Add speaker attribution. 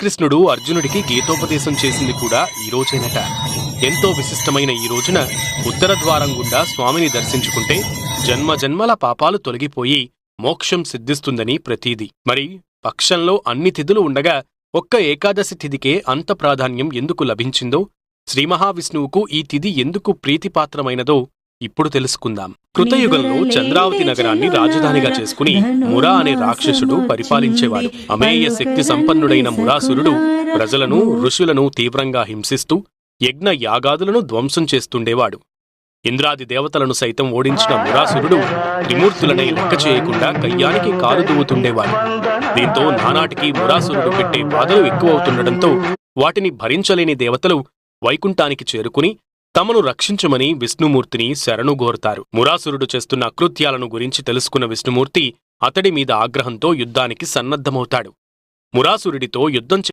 Speaker 1: శ్రీకృష్ణుడు అర్జునుడికి గీతోపదేశం చేసింది కూడా ఈ రోజేనట. ఎంతో విశిష్టమైన ఈ రోజున ఉత్తర ద్వారం గుండా స్వామిని దర్శించుకుంటే జన్మ జన్మల పాపాలు తొలగిపోయి మోక్షం సిద్ధిస్తుందని ప్రతీది. మరి పక్షంలో అన్ని తిథులు ఉండగా ఒక్క ఏకాదశి తిథికే అంత ప్రాధాన్యం ఎందుకు లభించిందో, శ్రీమహావిష్ణువుకు ఈ తిథి ఎందుకు ప్రీతిపాత్రమైనదో ఇప్పుడు తెలుసుకుందాం. కృతయుగంలో చంద్రావతి నగరాన్ని రాజధానిగా చేసుకుని మురా అనే రాక్షసుడు పరిపాలించేవాడు. అమేయ శక్తి సంపన్నుడైన మురాసురుడు ప్రజలను, ఋషులను తీవ్రంగా హింసిస్తూ యజ్ఞ యాగాదులను ధ్వంసం చేస్తుండేవాడు. ఇంద్రాది దేవతలను సైతం ఓడించిన మురాసురుడు త్రిమూర్తులనే లెక్క చేయకుండా కయ్యానికి కాలు దువ్వుతుండేవాడు. దీంతో నానాటికి మురాసురుడు పెట్టే బాధలు ఎక్కువవుతుండటంతో వాటిని భరించలేని దేవతలు వైకుంఠానికి చేరుకుని తమను రక్షించమని విష్ణుమూర్తిని శరణుగోరుతారు. మురాసురుడు చేస్తున్న అకృత్యాలను గురించి తెలుసుకున్న విష్ణుమూర్తి అతడి మీద ఆగ్రహంతో యుద్ధానికి సన్నద్ధమవుతాడు. మురాసురుడితో యుద్ధం